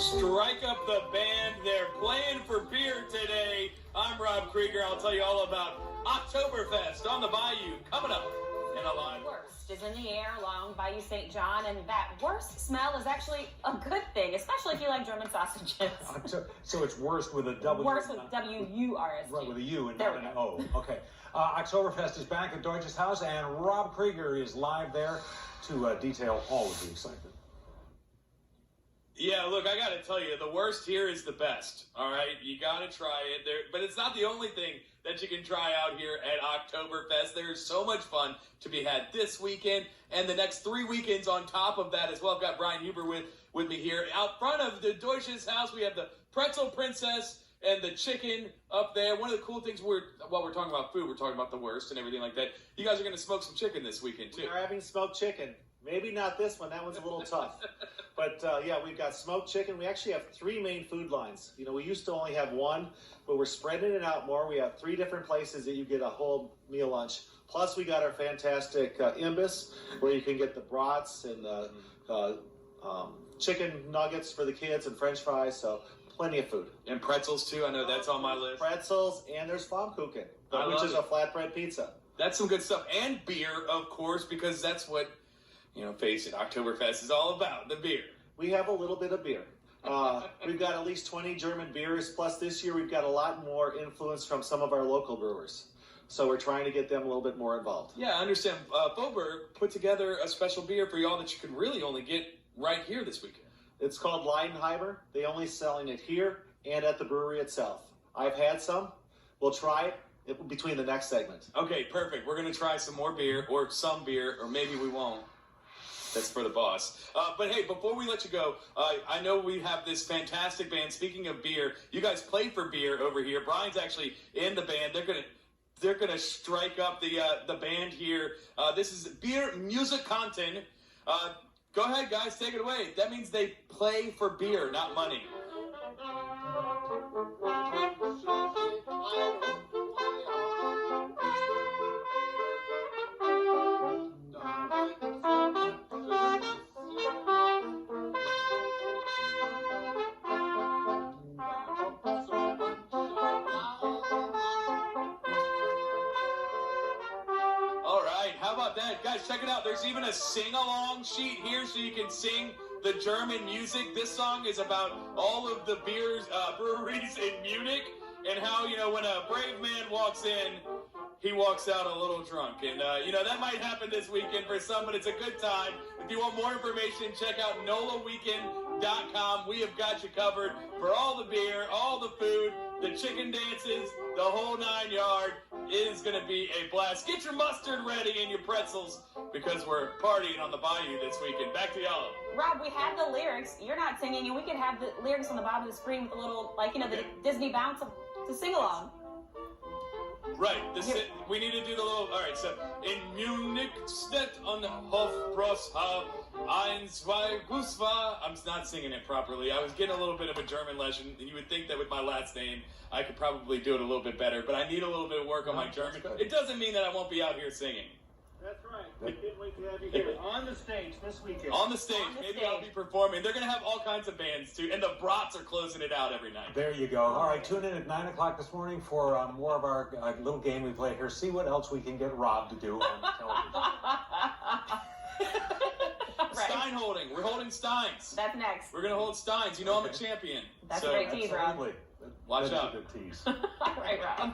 Strike up the band. They're playing for beer today. I'm Rob Krieger. I'll tell you all about Oktoberfest on the Bayou coming up in a line. Worst is in the air along Bayou St. John, and that worst smell is actually a good thing, especially if you like German sausages. So it's worst with a W. Worst with W-U-R-S-T. Right, with a U and There not we an go. O. Okay. Oktoberfest is back at Deutsches Haus, and Rob Krieger is live there to detail all of the excitement. Yeah, look, I got to tell you, the worst here is the best, all right? You got to try it. But it's not the only thing that you can try out here at Oktoberfest. There is so much fun to be had this weekend and the next 3 weekends on top of that as well. I've got Brian Huber with me here. Out front of the Deutsches Haus, we have the Pretzel Princess and the chicken up there. One of the cool things, while we're talking about food, we're talking about the worst and everything like that. You guys are going to smoke some chicken this weekend, too. We're having smoked chicken. Maybe not this one. That one's a little tough. But, yeah, we've got smoked chicken. We actually have 3 main food lines. You know, we used to only have one, but we're spreading it out more. We have 3 different places that you get a whole meal lunch. Plus, we got our fantastic imbiss where you can get the brats and the chicken nuggets for the kids and French fries. So plenty of food. And pretzels, too. I know that's on my list. Pretzels, and there's Flammkuchen, which is a flatbread pizza. That's some good stuff. And beer, of course, because that's what, you know, face it, Oktoberfest is all about, the beer. We have a little bit of beer. We've got at least 20 German beers, plus this year we've got a lot more influence from some of our local brewers. So we're trying to get them a little bit more involved. Yeah, I understand. Bober put together a special beer for y'all that you can really only get right here this weekend. It's called Leidenheimer. They only selling it here and at the brewery itself. I've had some. We'll try it between the next segment. Okay, perfect. We're going to try some more beer, or some beer, or maybe we won't. That's for the boss. But hey, before we let you go, I know we have this fantastic band. Speaking of beer, you guys played for beer over here. Brian's actually in the band. They're gonna strike up the band here. This is Beer Musikanten. Go ahead, guys, take it away. That means they play for beer, not money. How about that? Guys, check it out. There's even a sing-along sheet here so you can sing the German music. This song is about all of the breweries in Munich and how, you know, when a brave man walks in, he walks out a little drunk. And, you know, that might happen this weekend for some, but it's a good time. If you want more information, check out NOLAweekend.com. We have got you covered for all the beer, all the food, the chicken dances, the whole 9 yards. It is going to be a blast. Get your mustard ready and your pretzels because we're partying on the Bayou this weekend. Back to y'all. Rob, we have the lyrics. You're not singing, and we can have the lyrics on the bottom of the screen with a little, like, you know, the Disney bounce to sing along. Right. We need to do the little. All right. So in Munich steht on Hofbräuhaus 1, 2, Gusva. I'm not singing it properly. I was getting a little bit of a German lesson, and you would think that with my last name, I could probably do it a little bit better. But I need a little bit of work on my German. It doesn't mean that I won't be out here singing. That's right. We can't wait to have you here on the stage this weekend. On the stage. Maybe I'll be performing. They're going to have all kinds of bands, too. And the brats are closing it out every night. There you go. All right, tune in at 9 o'clock this morning for more of our little game we play here. See what else we can get Rob to do on television. Right. Stein holding. We're holding Steins. That's next. We're going to hold Steins. You know I'm a champion. That's a great tease, Rob. Watch That's out. a good tease. All right, Rob.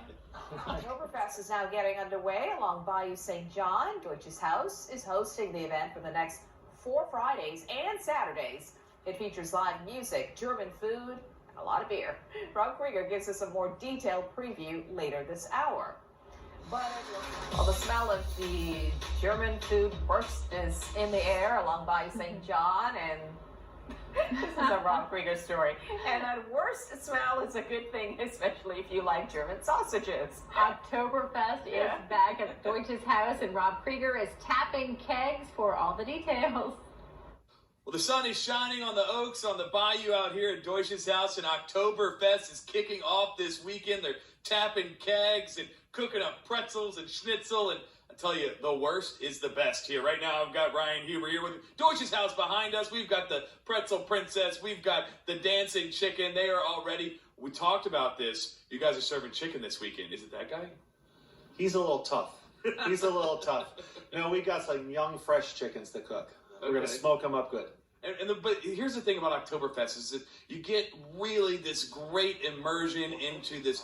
Oktoberfest is now getting underway along Bayou St. John. Deutsches Haus is hosting the event for the next 4 Fridays and Saturdays. It features live music, German food, and a lot of beer. Rob Krieger gives us a more detailed preview later this hour. But well, the smell of the German food burst is in the air along Bayou St. John, and this is a Rob Krieger story. And that worst smell is a good thing, especially if you like German sausages. Oktoberfest is back at Deutsches Haus, and Rob Krieger is tapping kegs for all the details. Well, the sun is shining on the oaks on the bayou out here at Deutsches Haus, and Oktoberfest is kicking off this weekend. They're tapping kegs and cooking up pretzels and schnitzel, and tell you, the worst is the best here. Right now, I've got Ryan Huber here with Deutsches Haus behind us. We've got the Pretzel Princess. We've got the Dancing Chicken. They are all ready. We talked about this. You guys are serving chicken this weekend. Is it that guy? He's a little tough. He's a little tough. No, we got some young, fresh chickens to cook. We're going to smoke them up good. But here's the thing about Oktoberfest is that you get really this great immersion into this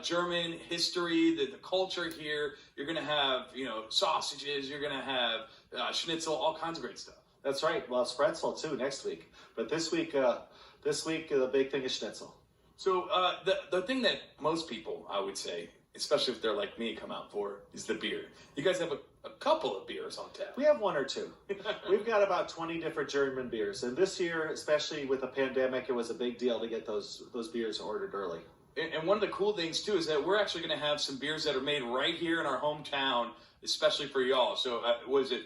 German history, the culture here. You're going to have, sausages. You're going to have schnitzel, all kinds of great stuff. That's right. Well, it's pretzel too next week. But this week the big thing is schnitzel. So the thing that most people, I would say, especially if they're like me, come out for is the beer. You guys have a couple of beers on tap. We have one or two. We've got about 20 different German beers. And this year, especially with the pandemic, it was a big deal to get those beers ordered early. And one of the cool things, too, is that we're actually going to have some beers that are made right here in our hometown, especially for y'all. So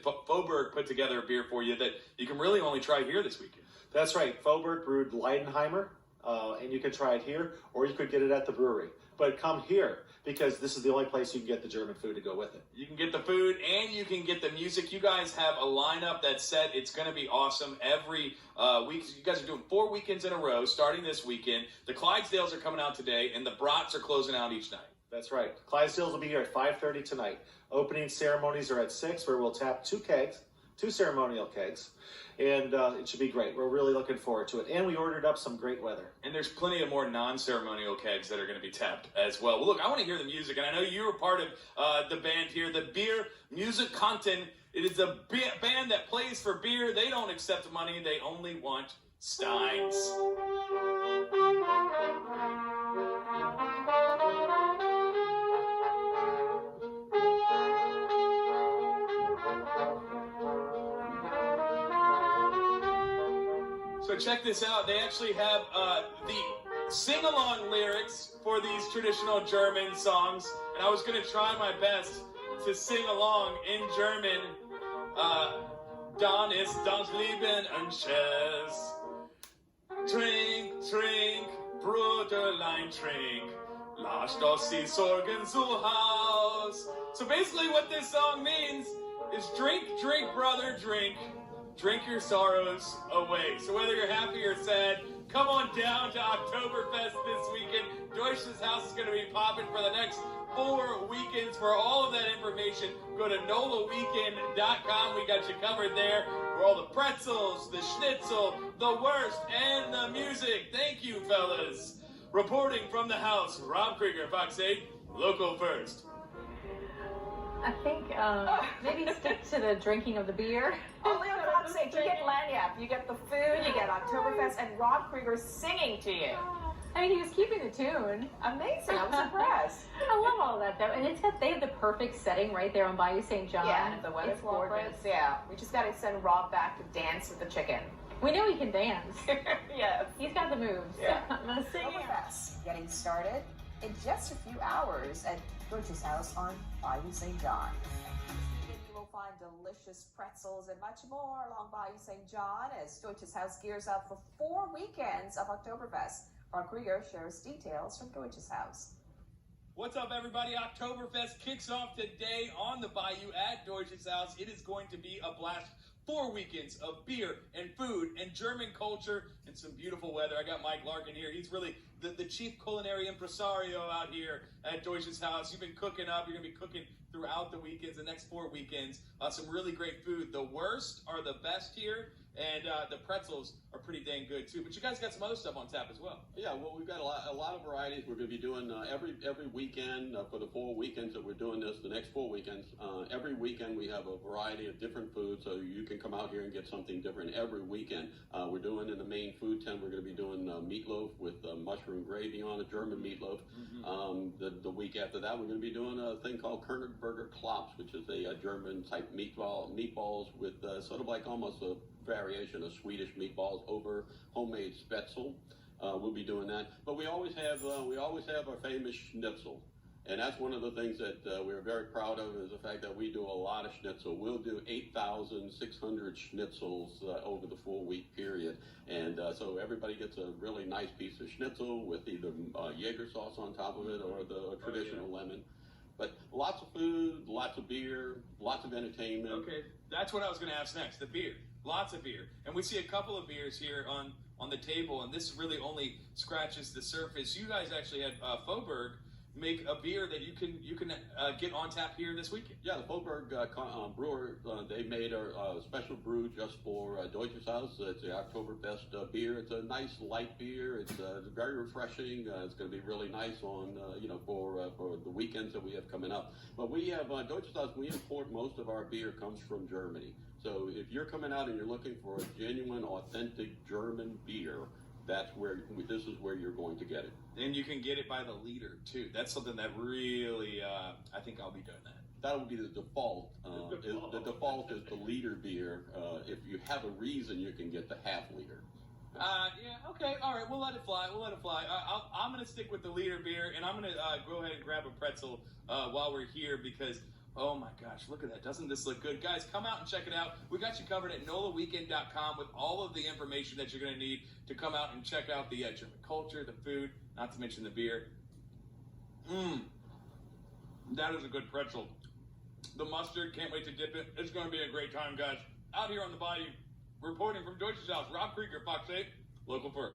Faubourg put together a beer for you that you can really only try here this weekend. That's right. Faubourg brewed Leidenheimer, and you can try it here, or you could get it at the brewery. But come here, because this is the only place you can get the German food to go with it. You can get the food and you can get the music. You guys have a lineup that's set. It's going to be awesome every week. You guys are doing 4 weekends in a row, starting this weekend. The Clydesdales are coming out today, and the Brats are closing out each night. That's right. Clydesdales will be here at 5:30 tonight. Opening ceremonies are at 6, where we'll tap 2 ceremonial kegs. And it should be great. We're really looking forward to it. And we ordered up some great weather. And there's plenty of more non-ceremonial kegs that are going to be tapped as well. Well, look, I want to hear the music. And I know you were part of the band here, the Beer Musikanten. It is a band that plays for beer. They don't accept money. They only want steins. So check this out. They actually have the sing-along lyrics for these traditional German songs. And I was going to try my best to sing along in German. Dann ist das Leben ein Scherz. Trink, trink, Bruderlein, trink. Lass doch die Sorgen zu Haus. So basically what this song means is drink, drink, brother, drink. Drink your sorrows away. So whether you're happy or sad, come on down to Oktoberfest this weekend. Deutsches Haus is going to be popping for the next 4 weekends. For all of that information, go to nolaweekend.com. We got you covered there for all the pretzels, the schnitzel, the worst, and the music. Thank you, fellas. Reporting from the house, Rob Krieger, Fox8, local first. I think maybe stick to the drinking of the beer. Only on Fox8, you get lanyap, you get the food, you get Oktoberfest, and Rob Krieger singing to you. I mean, he was keeping the tune. Amazing, I'm impressed. I love all that, though. And they have the perfect setting right there on Bayou St. John. Yeah, and the weather's It's gorgeous. gorgeous. Yeah, we just got to send Rob back to dance with the chicken. We know he can dance. Yes. He's got the moves. Yeah. I'm going to sing it. Oktoberfest getting started in just a few hours at Deutsches Haus on Bayou St. John. You will find delicious pretzels and much more along Bayou St. John as Deutsches Haus gears up for 4 weekends of Oktoberfest. Rob Krieger shares details from Deutsches Haus. What's up, everybody? Oktoberfest kicks off today on the Bayou at Deutsches Haus. It is going to be a blast. 4 weekends of beer and food and German culture and some beautiful weather. I got Mike Larkin here. He's really the chief culinary impresario out here at Deutsches Haus. You've been cooking up. You're going to be cooking throughout the weekends, the next 4 weekends. Some really great food. The worst are the best here, and the pretzels are pretty dang good, too. But you guys got some other stuff on tap as well. Yeah, well, we've got a lot of varieties. We're going to be doing every weekend for the 4 weekends that we're doing this, the next 4 weekends. Every weekend we have a variety of different foods, so you can come out here and get something different every weekend. We're doing in the main food tent, we're going to be doing meatloaf with mushroom gravy on it, German meatloaf. Mm-hmm. The week after that, we're going to be doing a thing called Körnerburger Klops, which is a German type meatballs with sort of like almost a variation of Swedish meatballs over homemade spätzle. We'll be doing that, but we always have our famous schnitzel, and that's one of the things that we're very proud of is the fact that we do a lot of schnitzel. We'll do 8,600 schnitzels over the 4-week period, and so everybody gets a really nice piece of schnitzel with either Jaeger sauce on top of it or the traditional lemon. But lots of food, lots of beer, lots of entertainment. Okay, that's what I was going to ask next. The beer, lots of beer, and we see a couple of beers here on the table, and this really only scratches the surface. You guys actually had Faubourg make a beer that you can get on tap here this weekend. Yeah, the Faubourg brewer, they made a special brew just for Deutsches Haus. It's the Oktoberfest beer. It's a nice light beer. It's very refreshing. It's going to be really nice on for the weekends that we have coming up. But we have Deutsches Haus. We import most of our beer comes from Germany. So if you're coming out and you're looking for a genuine, authentic German beer, this is where you're going to get it. And you can get it by the liter too. That's something that really, I think I'll be doing that. That would be the default. The default is the liter beer. If you have a reason, you can get the half liter. Yeah, okay, all right, we'll let it fly. I'm going to stick with the liter beer, and I'm going to go ahead and grab a pretzel while we're here because, oh my gosh, look at that. Doesn't this look good? Guys, come out and check it out. We got you covered at NOLAweekend.com with all of the information that you're going to need to come out and check out the German culture, the food, not to mention the beer. That is a good pretzel. The mustard, can't wait to dip it. It's going to be a great time, guys. Out here on the bayou, reporting from Deutsches Haus, Rob Krieger, Fox 8, local first.